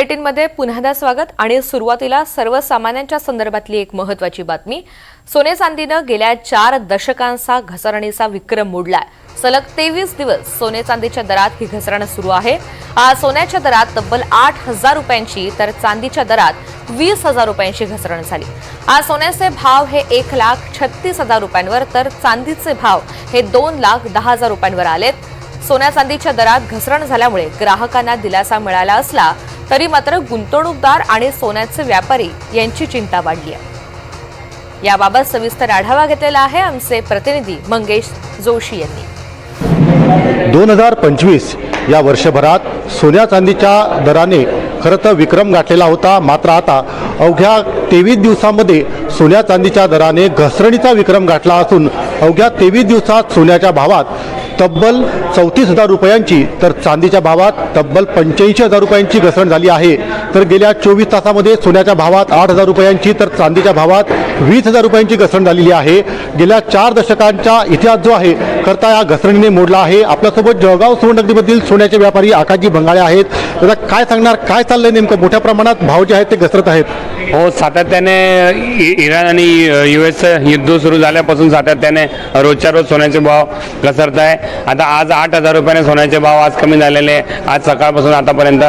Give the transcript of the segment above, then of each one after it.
मध्ये पुन्हा स्वागत आणि सुरुवातीला सर्वसामान्यांच्या संदर्भातली एक महत्त्वाची बातमी। सोने चांदीने गेल्या 4 दशकांचा घसरणीचा विक्रम मोडलाय। सलग 23 दिवस सोने चांदीच्या दरात ही घसरण सुरू आहे। आज सोन्याच्या दरात तब्बल 8,000 रुपयांची तर चांदीच्या दरात 20,000 रुपयांची घसरण झाली। आज सोन्याचे भाव हे 1,36,000 रुपयांवर तर चांदीचे भाव हे 2,10,000 रुपयांवर आलेत। सोन्या चांदीच्या दरात घसरण झाल्यामुळे ग्राहकांना दिलासा मिळाला असला तरी मात्र गुंतवणूकदार आणि सोन्याचे व्यापारी यांची चिंता वाढली आहे। याबाबत सविस्तर आढावा घेतलेला आहे आमचे प्रतिनिधी मंगेश जोशी यांनी। 2025 या वर्षभरात सोन्या चांदीच्या दराने खरं तर विक्रम गाठलेला होता। मात्र आता अवघ्या 23 दिवसांमध्ये सोन्या चांदीच्या दराने घसरणीचा विक्रम गाठला असून अवघ्या 23 दिवसात सोन्याच्या भावात तब्बल 34,000 रुपयांची तर चांदीच्या भावात तब्बल 85,000 रुपयांची घसरण झाली आहे। तर गेल्या 24 तासामध्ये सोन्याच्या भावात 8,000 रुपयांची तर चांदीच्या भावात 20,000 रुपयांची घसरण झालेली आहे। गेल्या 4 दशकांचा इतिहास जो आहे करता या घसरणीने मोडला आहे। आपल्यासोबत जळगाव सुवर्णनगरीमधील सोन्याचे व्यापारी आकाशजी भंगाळे आहेत। आता काय सांगणार, काय चाललंय नेमकं? मोठ्या प्रमाणात भाव जे आहेत ते घसरत आहेत। हो, सातत्याने इराण आणि US युद्ध सुरू झाल्यापासून सातत्याने रोजच्या रोज सोन्याचे भाव घसरत आहे। आता आज 8,000 रुपयाने सोन्याचे भाव आज कमी झालेले आहे आज सकाळपासून आतापर्यंत।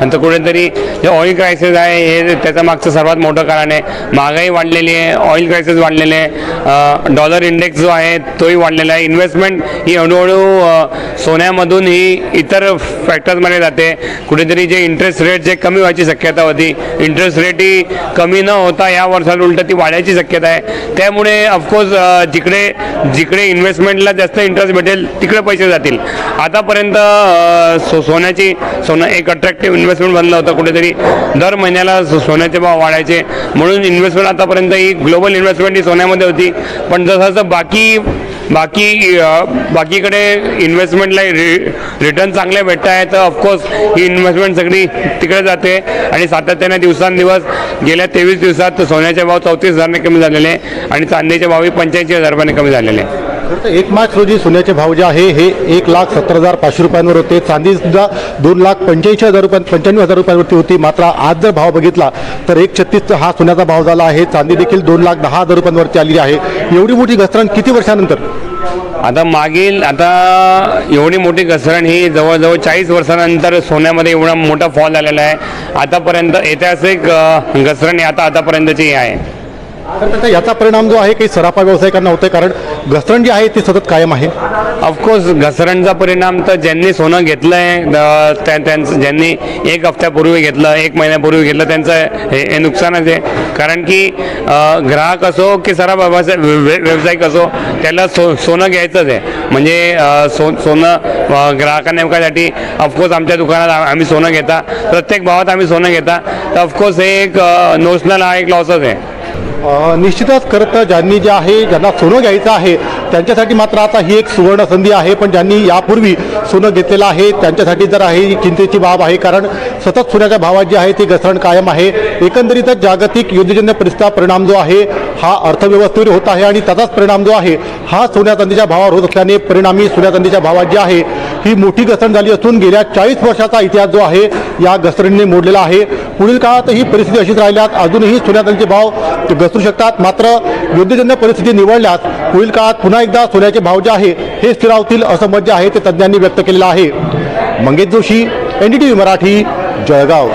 तर कुठेतरी जे ऑइल क्रायसिस आहे हे त्याचं मागचं सर्वात मोठं कारण आहे। महागाई वाढलेली आहे, ऑइल क्रायसिस वाढलेले आहे, डॉलर इंडेक्स जो आहे तोही वाढलेला आहे। इन्व्हेस्टमेंट ही हळूहळू सोन्यामधून ही इतर फॅक्टर्समध्ये जाते। कुठेतरी जे इंटरेस्ट रेट जे कमी व्हायची शक्यता होती, इंटरेस्ट रेट ही कमी न होता या वर्षात उलट ती वाढायची शक्यता आहे। त्यामुळे ऑफकोर्स जिकडे इन्व्हेस्टमेंटला जास्त इंटरेस्ट भेटेल तिकडे पैसे जातील। आतापर्यंत सोनं एक अट्रॅक्टिव्ह इन्व्हेस्टमेंट बनलं होतं। कुठेतरी दर महिन्याला सोन्याचे भाव वाढायचे म्हणून इन्व्हेस्टमेंट आतापर्यंत ही ग्लोबल इन्व्हेस्टमेंट ही सोन्यामध्ये होती। पण जसं बाकीकडे इन्व्हेस्टमेंटला रिटर्न चांगले भेटत आहे तर ऑफकोर्स ही इन्व्हेस्टमेंट सगळी तिकडे जाते आणि सातत्याने दिवसांदिवस गेल्या 23 दिवसात सोन्याचे भाव 34,000ने कमी झालेले आणि चांदीचे भावही 85,000 रुपयाने कमी झालेले। 1 मार्च रोजी सोन्याचे भाव जे आहे हे 1,70,500 रुपयांवर होते। चांदी सुद्धा 2,85,000 रुपयांवरती होती। मात्र आज जर भाव बघितला तर 1,36 हा सोन्याचा भाव झाला आहे। चांदी देखील 2,10,000 रुपयांवरती आलेली आहे। एवढी मोठी घसरण किती वर्षानंतर? आता एवढी मोठी घसरण ही जवळजवळ 40 वर्षानंतर सोन्यामध्ये एवढा मोठा फॉल आलेला आहे। आतापर्यंत ऐतिहासिक घसरण आतापर्यंतची आहे। तर याचा परिणाम जो आहे काही सराफा व्यावसायिकांना होतोय, कारण घसरण जी आहे ती सतत कायम आहे। ऑफकोर्स घसरणचा परिणाम तर ज्यांनी सोनं घेतलं आहे त्यांचं ज्यांनी 1 हफ्त्यापूर्वी घेतलं, 1 महिन्यापूर्वी घेतलं त्यांचं हे नुकसानच आहे। कारण की ग्राहक असो की सराफ व्यावसायिक असो त्याला सोनं घ्यायचंच आहे। म्हणजे सोनं ग्राहकांना विकायसाठी ऑफकोर्स आमच्या दुकानात आम्ही सोनं घेता, प्रत्येक भावात आम्ही सोनं घेता, तर ऑफकोर्स हे एक नोशनल हा एक लॉसच आहे। निश्चितच खरं तर ज्यांना सोनं घ्यायचं आहे त्यांच्यासाठी मात्र आता ही एक सुवर्ण संधी आहे। पण ज्यांनी यापूर्वी सोनं घेतलेलं आहे त्यांच्यासाठी जर आहे ही चिंतेची बाब आहे, कारण सतत सोन्याच्या भावात जी आहे ती घसरण कायम आहे। एकंदरीतच जागतिक युद्धजन्य परिस्थितीचा परिणाम जो आहे हा अर्थव्यवस्थेवर होत आहे आणि त्याचाच परिणाम जो आहे हा सोन्या चांदीच्या भावावर होत असल्याने परिणामी सोन्या चांदीच्या भावात जी आहे ही मोठी घसरण झाली असून गेल्या 40 वर्षाचा इतिहास जो आहे या घसरणीने मोडलेला आहे। पुढील काळात ही परिस्थिती अशीच राहिल्यास अजूनही सोन्या चांदीचे भाव घसरू शकतात। मात्र युद्धजन्य परिस्थिती निवडल्यास पुढील काळात पुन्हा एकदा सोन्याचे भाव जे आहे हे स्थिरावतील असं मत जे आहे ते तज्ज्ञांनी व्यक्त केलेलं आहे। मंगेश जोशी, NDTV मराठी, जळगाव।